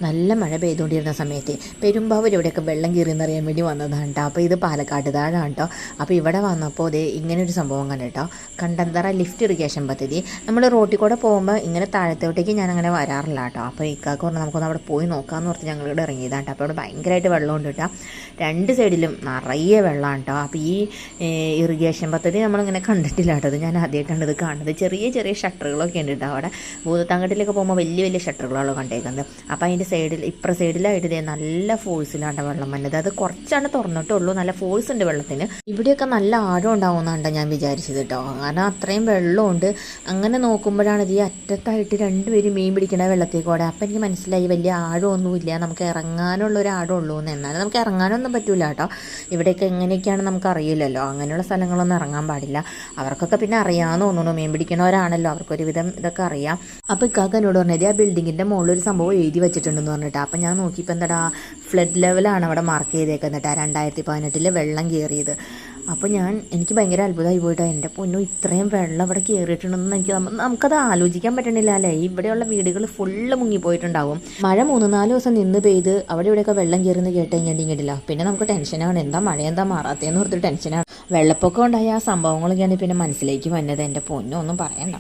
നല്ല മഴ പെയ്തുകൊണ്ടിരുന്ന സമയത്ത് പെരുമ്പാവൂർ ഇവിടെയൊക്കെ വെള്ളം കയറിയെന്നറിയാൻ വേണ്ടി വന്നതാണ് കേട്ടോ. അപ്പോൾ ഇത് പാലക്കാട് താഴാണ് കേട്ടോ. അപ്പോൾ ഇവിടെ വന്നപ്പോൾ ഇതേ ഇങ്ങനൊരു സംഭവം കണ്ടിട്ടോ. കണ്ടന്തറ ലിഫ്റ്റ് ഇറിഗേഷൻ പദ്ധതി. നമ്മൾ റോട്ടിൽ കൂടെ പോകുമ്പോൾ ഇങ്ങനെ താഴത്തോട്ടേക്ക് ഞാൻ അങ്ങനെ വരാറില്ല കേട്ടോ. അപ്പോൾ ഇക്കാക്ക് പറഞ്ഞാൽ നമുക്കൊന്ന് അവിടെ പോയി നോക്കാമെന്ന് പറഞ്ഞ് ഞങ്ങളിവിടെ ഇറങ്ങിയതാണ് കേട്ടോ. അപ്പോൾ ഇവിടെ ഭയങ്കരമായിട്ട് വെള്ളമുണ്ട് കേട്ടോ. രണ്ട് സൈഡിലും നിറയെ വെള്ളമാണ് കേട്ടോ. അപ്പോൾ ഈ ഇറിഗേഷൻ പദ്ധതി നമ്മളിങ്ങനെ കണ്ടിട്ടില്ല കേട്ടോ. അത് ഞാൻ ആദ്യമായിട്ടാണ് ഇത് കാണുന്നത്. ചെറിയ ചെറിയ ഷട്ടറുകളൊക്കെ ഉണ്ട് കേട്ടോ. അവിടെ ഭൂതത്താങ്കട്ടിലൊക്കെ പോകുമ്പോൾ വലിയ വലിയ ഷട്ടറുകളാണല്ലോ കണ്ടേക്കുന്നത്. അപ്പോൾ അതിൻ്റെ സൈഡിലായിട്ട് ഇതേ നല്ല ഫോഴ്സിലാണ് വെള്ളം വന്നത്. അത് കുറച്ചാണ് തുറന്നിട്ടുള്ളൂ, നല്ല ഫോഴ്സ് ഉണ്ട് വെള്ളത്തിന്. ഇവിടെയൊക്കെ നല്ല ആഴം ഉണ്ടാവുമെന്നാണ് ഞാൻ വിചാരിച്ചത് കേട്ടോ. കാരണം അത്രയും വെള്ളമുണ്ട്. അങ്ങനെ നോക്കുമ്പോഴാണ് ഇത് ഈ അറ്റത്തായിട്ട് രണ്ടുപേരും മീൻ പിടിക്കണ വെള്ളത്തിൽ കൂടെ. അപ്പം എനിക്ക് മനസ്സിലായി വലിയ ആഴമൊന്നുമില്ല, നമുക്ക് ഇറങ്ങാനുള്ള ഒരു ആഴമുള്ളൂ എന്ന്. എന്നാലും നമുക്ക് ഇറങ്ങാനൊന്നും പറ്റില്ല കേട്ടോ. ഇവിടെയൊക്കെ എങ്ങനെയൊക്കെയാണ് നമുക്ക് അറിയില്ലല്ലോ. അങ്ങനെയുള്ള സ്ഥലങ്ങളൊന്നും ഇറങ്ങാൻ പാടില്ല. അവർക്കൊക്കെ പിന്നെ അറിയാമെന്ന് തോന്നുന്നു, മീൻ പിടിക്കണവരാണല്ലോ, അവർക്കൊരുവിധം ഇതൊക്കെ അറിയാം. അപ്പോൾ ഇക്കാക്ക എന്നോട് പറഞ്ഞത് ആ ബിൽഡിങ്ങിൻ്റെ മുകളിൽ ഒരു സംഭവം എഴുതി വെച്ചിട്ടുണ്ടെന്ന് പറഞ്ഞിട്ട്. അപ്പം ഞാൻ നോക്കിയപ്പോൾ എന്താടാ ഫ്ലഡ് ലെവലാണ് അവിടെ മാർക്ക് ചെയ്തേക്കുന്നത്. 2018 വെള്ളം കയറിയത്. അപ്പോൾ എനിക്ക് ഭയങ്കര അത്ഭുതമായി പോയിട്ടോ. എൻ്റെ പൊന്നു, ഇത്രയും വെള്ളം ഇവിടെ കയറിയിട്ടുണ്ടെന്ന് നമുക്കത് ആലോചിക്കാൻ പറ്റണില്ല അല്ലേ. ഇവിടെയുള്ള വീടുകൾ ഫുള്ള് മുങ്ങിപ്പോയിട്ടുണ്ടാവും. മഴ 3-4 ദിവസം നിന്ന് പെയ്ത് അവിടെ ഇവിടെയൊക്കെ വെള്ളം കയറുന്ന കേട്ട് കഴിഞ്ഞിട്ടില്ല. പിന്നെ നമുക്ക് ടെൻഷനാണ്, എന്താ മഴ എന്താ മാറാത്തതെന്ന് ഓർത്തിട്ട് ടെൻഷനാണ്. വെള്ളപ്പൊക്കം ഉണ്ടായ ആ സംഭവങ്ങളൊക്കെയാണ് പിന്നെ മനസ്സിലേക്ക് വന്നത്. എൻ്റെ പൊന്നു, ഒന്നും പറയണ്ട.